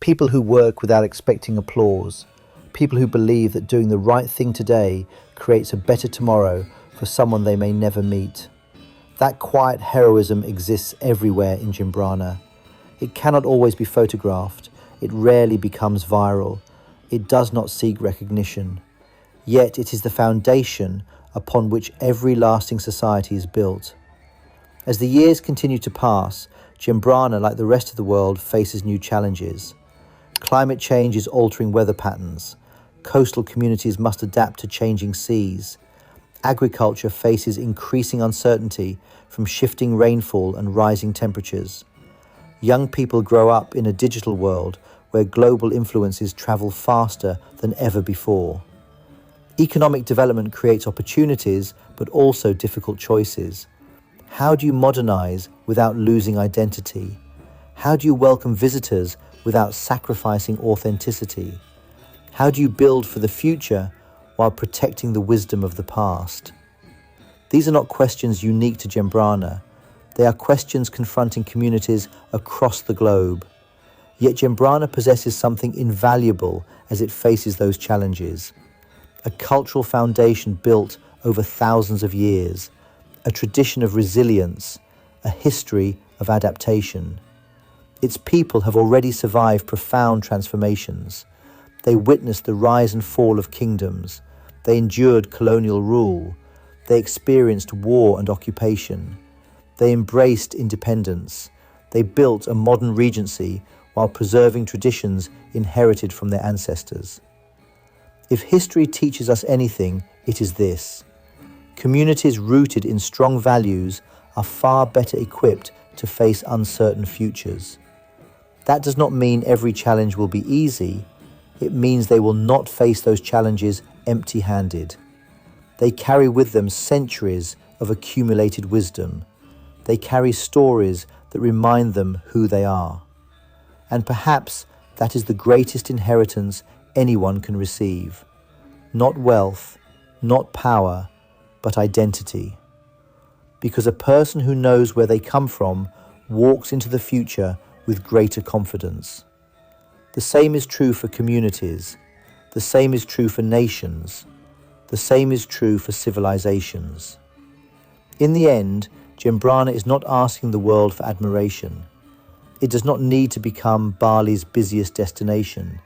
People who work without expecting applause. People who believe that doing the right thing today creates a better tomorrow for someone they may never meet. That quiet heroism exists everywhere in Jembrana. It cannot always be photographed. It rarely becomes viral. It does not seek recognition. Yet it is the foundation upon which every lasting society is built. As the years continue to pass, Jembrana, like the rest of the world, faces new challenges. Climate change is altering weather patterns. Coastal communities must adapt to changing seas. Agriculture faces increasing uncertainty from shifting rainfall and rising temperatures. Young people grow up in a digital world where global influences travel faster than ever before. Economic development creates opportunities, but also difficult choices. How do you modernize without losing identity? How do you welcome visitors without sacrificing authenticity? How do you build for the future while protecting the wisdom of the past? These are not questions unique to Jembrana. They are questions confronting communities across the globe. Yet Jembrana possesses something invaluable as it faces those challenges. A cultural foundation built over thousands of years, a tradition of resilience, a history of adaptation. Its people have already survived profound transformations. They witnessed the rise and fall of kingdoms. They endured colonial rule. They experienced war and occupation. They embraced independence. They built a modern regency while preserving traditions inherited from their ancestors. If history teaches us anything, it is this: communities rooted in strong values are far better equipped to face uncertain futures. That does not mean every challenge will be easy. It means they will not face those challenges empty-handed. They carry with them centuries of accumulated wisdom. They carry stories that remind them who they are. And perhaps that is the greatest inheritance anyone can receive. Not wealth, not power, but identity. Because a person who knows where they come from walks into the future with greater confidence. The same is true for communities. The same is true for nations. The same is true for civilizations. In the end, Jembrana is not asking the world for admiration. It does not need to become Bali's busiest destination.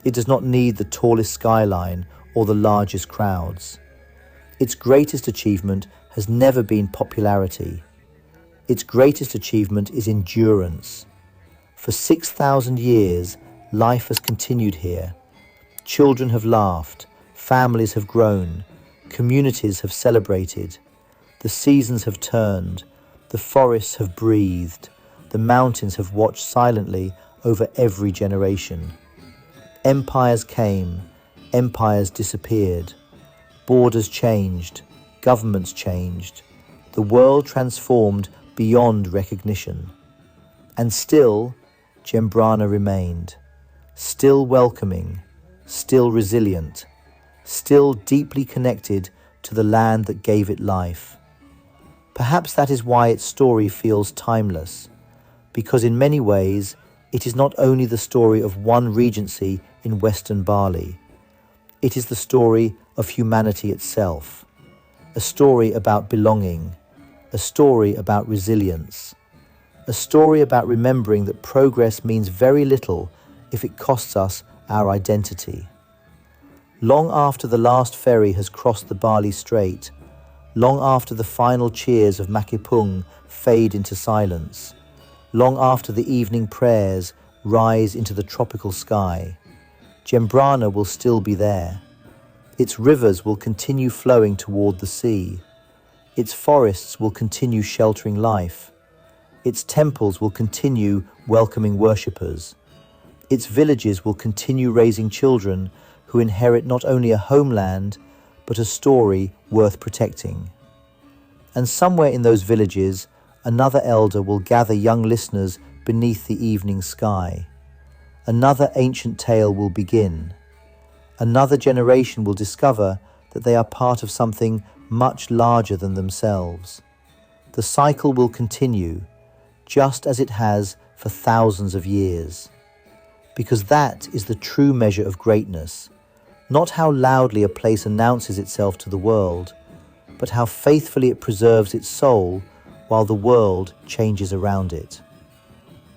It does not need the tallest skyline or the largest crowds. Its greatest achievement has never been popularity. Its greatest achievement is endurance. For 6,000 years, life has continued here. Children have laughed, families have grown, communities have celebrated. The seasons have turned, the forests have breathed, the mountains have watched silently over every generation. Empires came, empires disappeared. Borders changed, governments changed. The world transformed beyond recognition. And still, Jembrana remained. Still welcoming, still resilient, still deeply connected to the land that gave it life. Perhaps that is why its story feels timeless, because in many ways it is not only the story of one regency in Western Bali. It is the story of humanity itself, a story about belonging, a story about resilience, a story about remembering that progress means very little if it costs us our identity. Long after the last ferry has crossed the Bali Strait, long after the final cheers of Makepung fade into silence, long after the evening prayers rise into the tropical sky, Jembrana will still be there. Its rivers will continue flowing toward the sea. Its forests will continue sheltering life. Its temples will continue welcoming worshippers. Its villages will continue raising children who inherit not only a homeland, but a story worth protecting. And somewhere in those villages, another elder will gather young listeners beneath the evening sky. Another ancient tale will begin. Another generation will discover that they are part of something much larger than themselves. The cycle will continue, just as it has for thousands of years. because that is the true measure of greatness, not how loudly a place announces itself to the world, but how faithfully it preserves its soul while the world changes around it.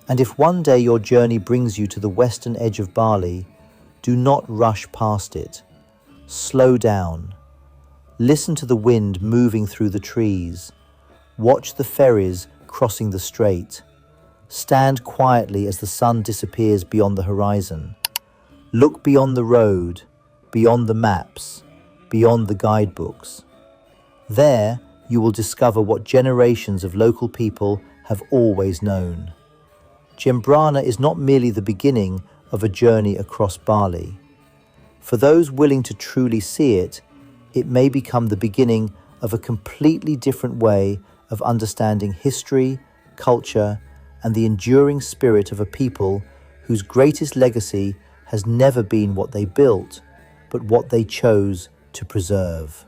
And if one day your journey brings you to the western edge of Bali, do not rush past it. Slow down. Listen to the wind moving through the trees. Watch the ferries crossing the strait. Stand quietly as the sun disappears beyond the horizon. Look beyond the road, beyond the maps, beyond the guidebooks. There, you will discover what generations of local people have always known. Jembrana is not merely the beginning of a journey across Bali. For those willing to truly see it, it may become the beginning of a completely different way of understanding history, culture, and the enduring spirit of a people whose greatest legacy has never been what they built, but what they chose to preserve.